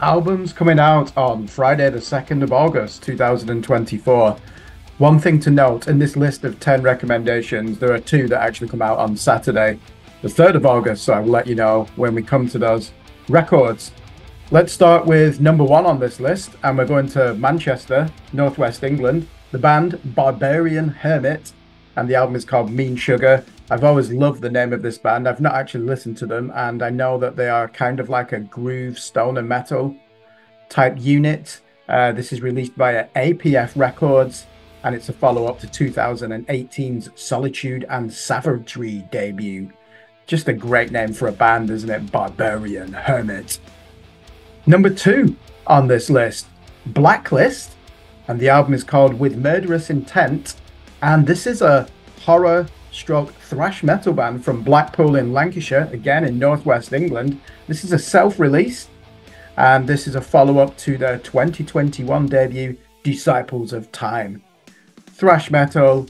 Albums coming out on Friday, the 2nd of August, 2024. One thing to note in this list of 10 recommendations, there are two that actually come out on Saturday, the 3rd of August. So I will let you know when we come to those records. Let's start with number one on this list, and we're going to Manchester, Northwest England. The band Barbarian Hermit, and the album is called Mean Sugar. I've always loved the name of this band. I've not actually listened to them, and I know that they are kind of like a groove stoner metal type unit. This is released via APF Records, and it's a follow-up to 2018's Solitude and Savagery debut. Just a great name for a band, isn't it? Barbarian Hermit. Number two on this list, Blacklist, and the album is called With Murderous Intent, and this is a horror stroke thrash metal band from Blackpool in Lancashire, again in northwest England. This is a self-release, and this is a follow-up to their 2021 debut, Disciples of Time. Thrash metal,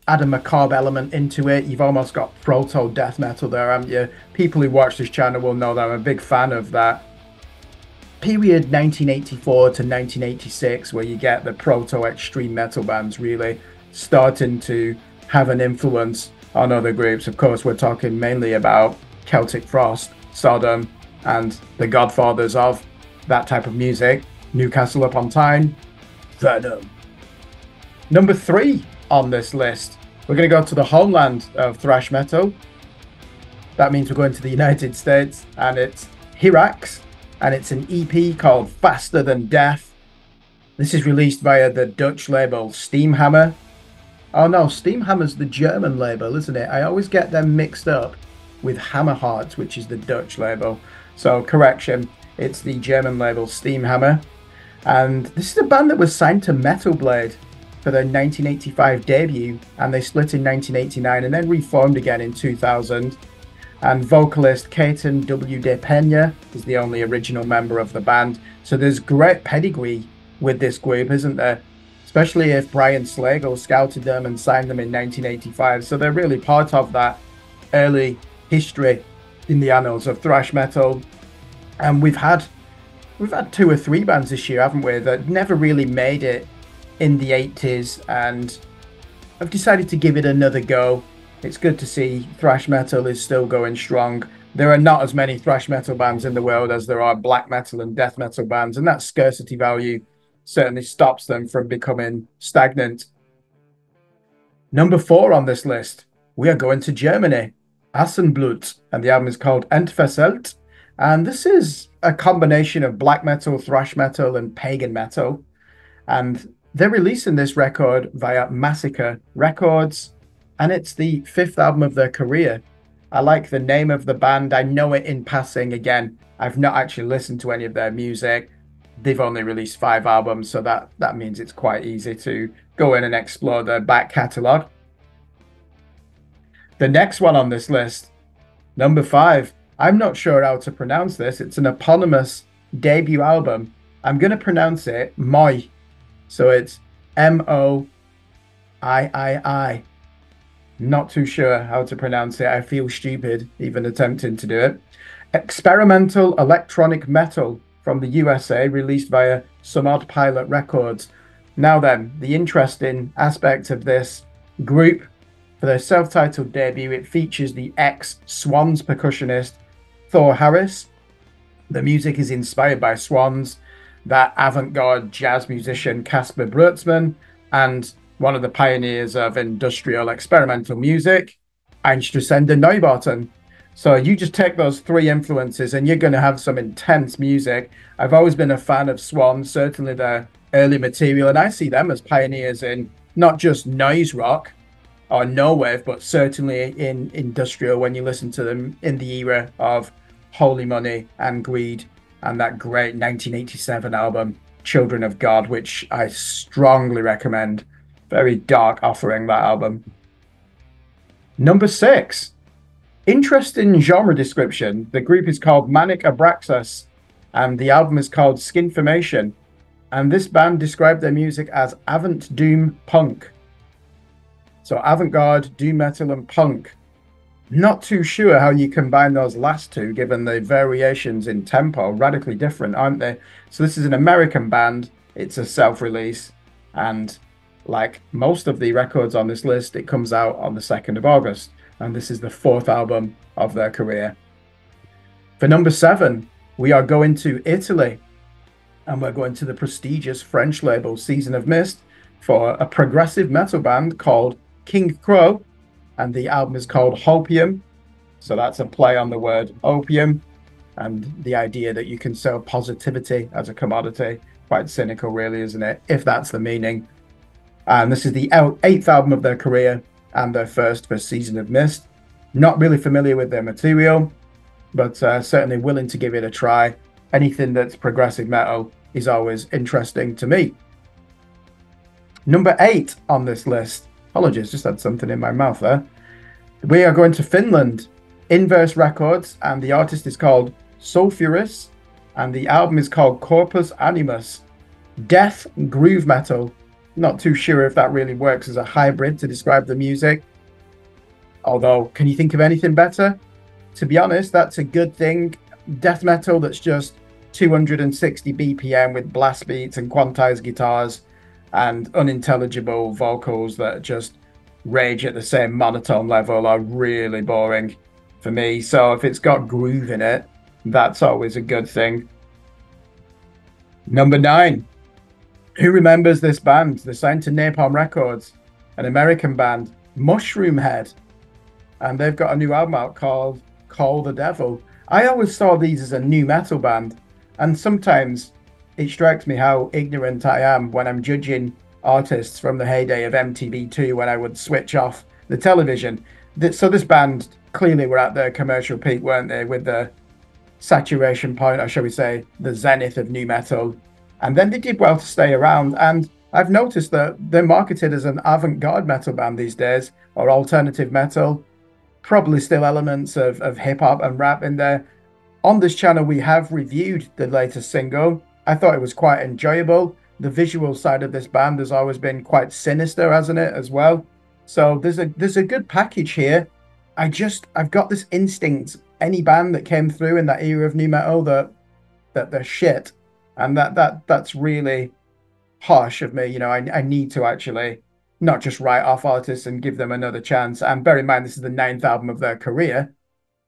add a macabre element into it. You've almost got proto death metal there, haven't you? People who watch this channel will know that I'm a big fan of that period 1984 to 1986, where you get the proto extreme metal bands really starting to have an influence on other groups. Of course, we're talking mainly about Celtic Frost, Sodom, and the godfathers of that type of music, Newcastle upon Tyne, Venom. Number three on this list, we're going to go to the homeland of thrash metal. That means we're going to the United States, and it's Hirax, and it's an EP called Faster Than Death. This is released via the Dutch label Steamhammer. Oh no, Steamhammer's the German label, isn't it? I always get them mixed up with Hammerheart, which is the Dutch label. So correction, it's the German label Steamhammer. And this is a band that was signed to Metal Blade for their 1985 debut, and they split in 1989 and then reformed again in 2000. And vocalist Keaton W. De Pena is the only original member of the band. So there's great pedigree with this group, isn't there? Especially if Brian Slagle scouted them and signed them in 1985. So they're really part of that early history in the annals of thrash metal. And we've had two or three bands this year, haven't we, that never really made it in the 80s, and I've decided to give it another go. It's good to see thrash metal is still going strong. There are not as many thrash metal bands in the world as there are black metal and death metal bands, and that scarcity value certainly stops them from becoming stagnant. Number four on this list, we are going to Germany. Asenblut, and the album is called Entfesselt, and this is a combination of black metal, thrash metal, and pagan metal. And they're releasing this record via Massacre Records, and it's the fifth album of their career. I like the name of the band. I know it in passing. Again, I've not actually listened to any of their music. They've only released 5 albums, so that means it's quite easy to go in and explore their back catalogue. The next one on this list, number 5. I'm not sure how to pronounce this. It's an eponymous debut album. I'm going to pronounce it Moi. So it's Moiii. Not too sure how to pronounce it. I feel stupid even attempting to do it. Experimental electronic metal from the USA, released via Some Odd Pilot Records. Now then, the interesting aspect of this group, for their self-titled debut, it features the ex-Swans percussionist Thor Harris. The music is inspired by Swans, that avant-garde jazz musician Casper Brutzmann, and one of the pioneers of industrial experimental music, Einstürzende Neubauten. So you just take those 3 influences and you're going to have some intense music. I've always been a fan of Swans, certainly their early material, and I see them as pioneers in not just noise rock or no wave, but certainly in industrial, when you listen to them in the era of Holy Money and Greed, and that great 1987 album, Children of God, which I strongly recommend. Very dark offering, that album. Number 6. Interesting genre description. The group is called Manic Abraxus, and the album is called Skinformation. And this band described their music as avant doom punk. So avant-garde, doom metal, and punk. Not too sure how you combine those last two, given the variations in tempo, radically different, aren't they? So this is an American band. It's a self-release, and like most of the records on this list, it comes out on the 2nd of August, and this is the fourth album of their career. For number 7, we are going to Italy, and we're going to the prestigious French label Season of Mist for a progressive metal band called King Crow, and the album is called Hopium. So that's a play on the word opium and the idea that you can sell positivity as a commodity. Quite cynical, really, isn't it? If that's the meaning. And this is the 8th album of their career and their first for Season of Mist. Not really familiar with their material, but certainly willing to give it a try. Anything that's progressive metal is always interesting to me. Number 8 on this list. Apologies, just had something in my mouth there. We are going to Finland, Inverse Records, and the artist is called Sulfurous, and the album is called Corpus Animus. Death groove metal. Not too sure if that really works as a hybrid to describe the music. Although, can you think of anything better? To be honest, that's a good thing. Death metal that's just 260 BPM with blast beats and quantized guitars and unintelligible vocals that just rage at the same monotone level are really boring for me. So if it's got groove in it, that's always a good thing. Number 9. Who remembers this band? They're signed to Napalm Records, an American band, Mushroomhead. And they've got a new album out called Call the Devil. I always saw these as a new metal band, and sometimes it strikes me how ignorant I am when I'm judging artists from the heyday of MTV2 when I would switch off the television. So this band clearly were at their commercial peak, weren't they, with the saturation point, or shall we say, the zenith of new metal. And then they did well to stay around. And I've noticed that they're marketed as an avant-garde metal band these days, or alternative metal. Probably still elements of hip-hop and rap in there. On this channel, we have reviewed the latest single. I thought it was quite enjoyable. The visual side of this band has always been quite sinister, hasn't it, as well? So there's a good package here. I've got this instinct. Any band that came through in that era of new metal that they're shit, and that's really harsh of me. You know, I need to actually not just write off artists and give them another chance. And bear in mind, this is the 9th album of their career.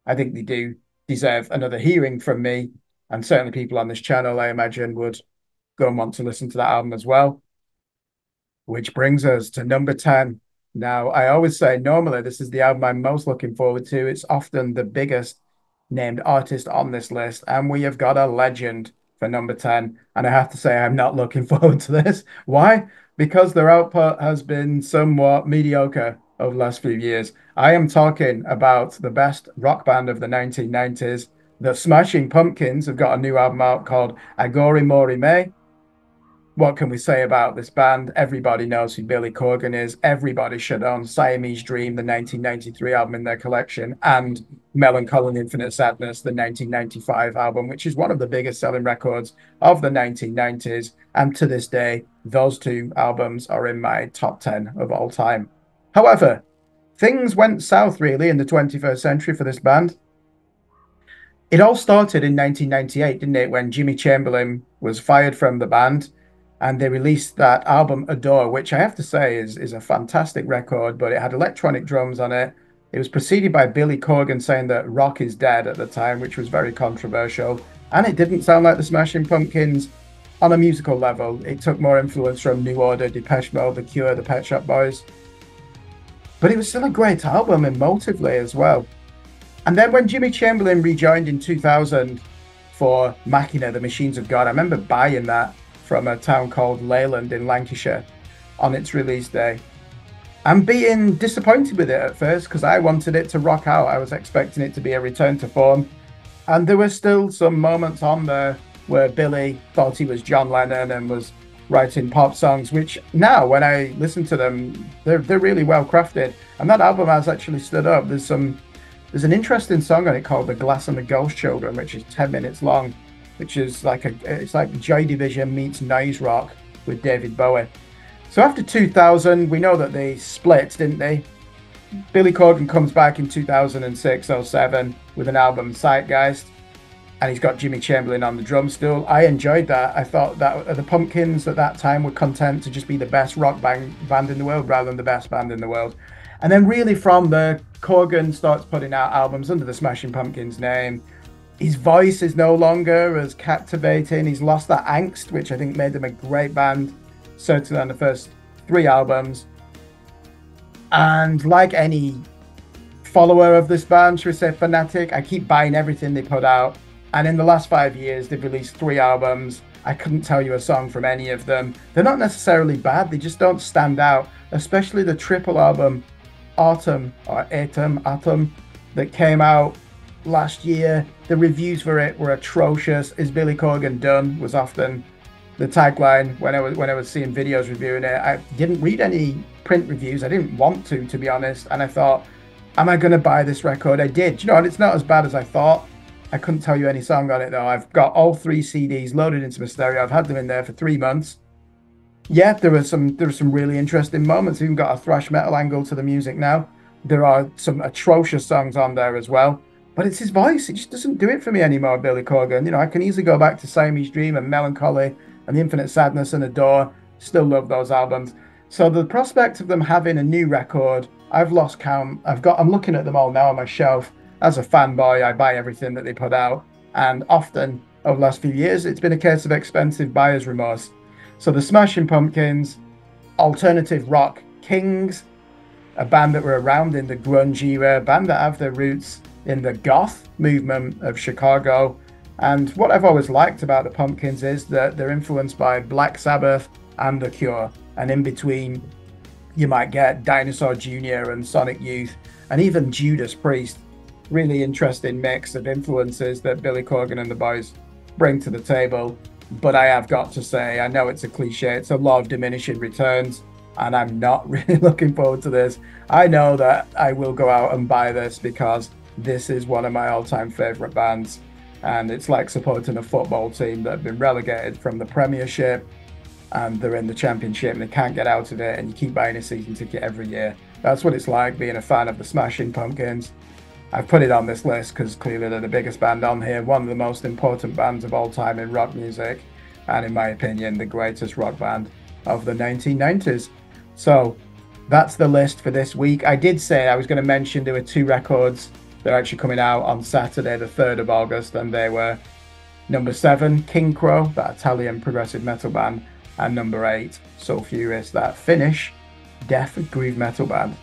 I think they do deserve another hearing from me, and certainly people on this channel, I imagine, would go and want to listen to that album as well. Which brings us to number 10. Now, I always say normally this is the album I'm most looking forward to. It's often the biggest named artist on this list, and we have got a legend for number 10. And I have to say, I'm not looking forward to this. Why? Because their output has been somewhat mediocre over the last few years. I am talking about the best rock band of the 1990s. The Smashing Pumpkins have got a new album out called Aloha Mori May. What can we say about this band? Everybody knows who Billy Corgan is. Everybody should own Siamese Dream, the 1993 album in their collection, and Melancholy and Infinite Sadness, the 1995 album, which is one of the biggest selling records of the 1990s. And to this day, those two albums are in my top 10 of all time. However, things went south really in the 21st century for this band. It all started in 1998, didn't it, when Jimmy Chamberlin was fired from the band. And they released that album Adore, which I have to say is a fantastic record, but it had electronic drums on it. It was preceded by Billy Corgan saying that rock is dead at the time, which was very controversial. And it didn't sound like the Smashing Pumpkins on a musical level. It took more influence from New Order, Depeche Mode, The Cure, the Pet Shop Boys. But it was still a great album emotively as well. And then when Jimmy Chamberlin rejoined in 2000 for Machina, the Machines of God, I remember buying that from a town called Leyland in Lancashire on its release day. I'm being disappointed with it at first because I wanted it to rock out. I was expecting it to be a return to form. And there were still some moments on there where Billy thought he was John Lennon and was writing pop songs, which now when I listen to them, they're really well crafted. And that album has actually stood up. There's an interesting song on it called The Glass and the Ghost Children, which is 10 minutes long, which is it's like Joy Division meets noise rock with David Bowie. So after 2000, we know that they split, didn't they? Billy Corgan comes back in 2006 or 07 with an album, Zeitgeist, and he's got Jimmy Chamberlain on the drum stool. I enjoyed that. I thought that the Pumpkins at that time were content to just be the best rock band in the world rather than the best band in the world. And then really from there, Corgan starts putting out albums under the Smashing Pumpkins name. His voice is no longer as captivating. He's lost that angst, which I think made them a great band, certainly on the first 3 albums. And like any follower of this band, should we say fanatic, I keep buying everything they put out. And in the last 5 years, they've released 3 albums. I couldn't tell you a song from any of them. They're not necessarily bad, they just don't stand out, especially the triple album, Autumn, that came out last year. The reviews for it were atrocious. Is Billy Corgan done? Was often the tagline when I was seeing videos reviewing it. I didn't read any print reviews. I didn't want to be honest. And I thought, am I going to buy this record? I did. You know, and it's not as bad as I thought. I couldn't tell you any song on it though. I've got all 3 CDs loaded into my stereo. I've had them in there for 3 months. Yeah, there were some really interesting moments. We've got a thrash metal angle to the music now. There are some atrocious songs on there as well. But it's his voice. It just doesn't do it for me anymore, Billy Corgan. You know, I can easily go back to Siamese Dream and Melancholy and The Infinite Sadness and Adore. Still love those albums. So the prospect of them having a new record, I've lost count. I'm looking at them all now on my shelf. As a fanboy, I buy everything that they put out. And often, over the last few years, it's been a case of expensive buyer's remorse. So the Smashing Pumpkins, alternative rock kings, a band that were around in the grunge era, a band that have their roots in the goth movement of Chicago. And what I've always liked about the Pumpkins is that they're influenced by Black Sabbath and The Cure. And in between, you might get Dinosaur Jr. and Sonic Youth, and even Judas Priest. Really interesting mix of influences that Billy Corgan and the boys bring to the table. But I have got to say, I know it's a cliche, it's a law of diminishing returns, and I'm not really looking forward to this. I know that I will go out and buy this because this is one of my all-time favorite bands, and it's like supporting a football team that have been relegated from the Premiership and they're in the Championship and they can't get out of it, and you keep buying a season ticket every year. That's what it's like being a fan of the Smashing Pumpkins. I've put it on this list because clearly they're the biggest band on here, one of the most important bands of all time in rock music, and in my opinion, the greatest rock band of the 1990s. So that's the list for this week. I did say I was going to mention there were 2 records that are actually coming out on Saturday, the 3rd of August, and they were number 7, King Crow, that Italian progressive metal band, and number 8, Sulfurous, that Finnish death and groove metal band.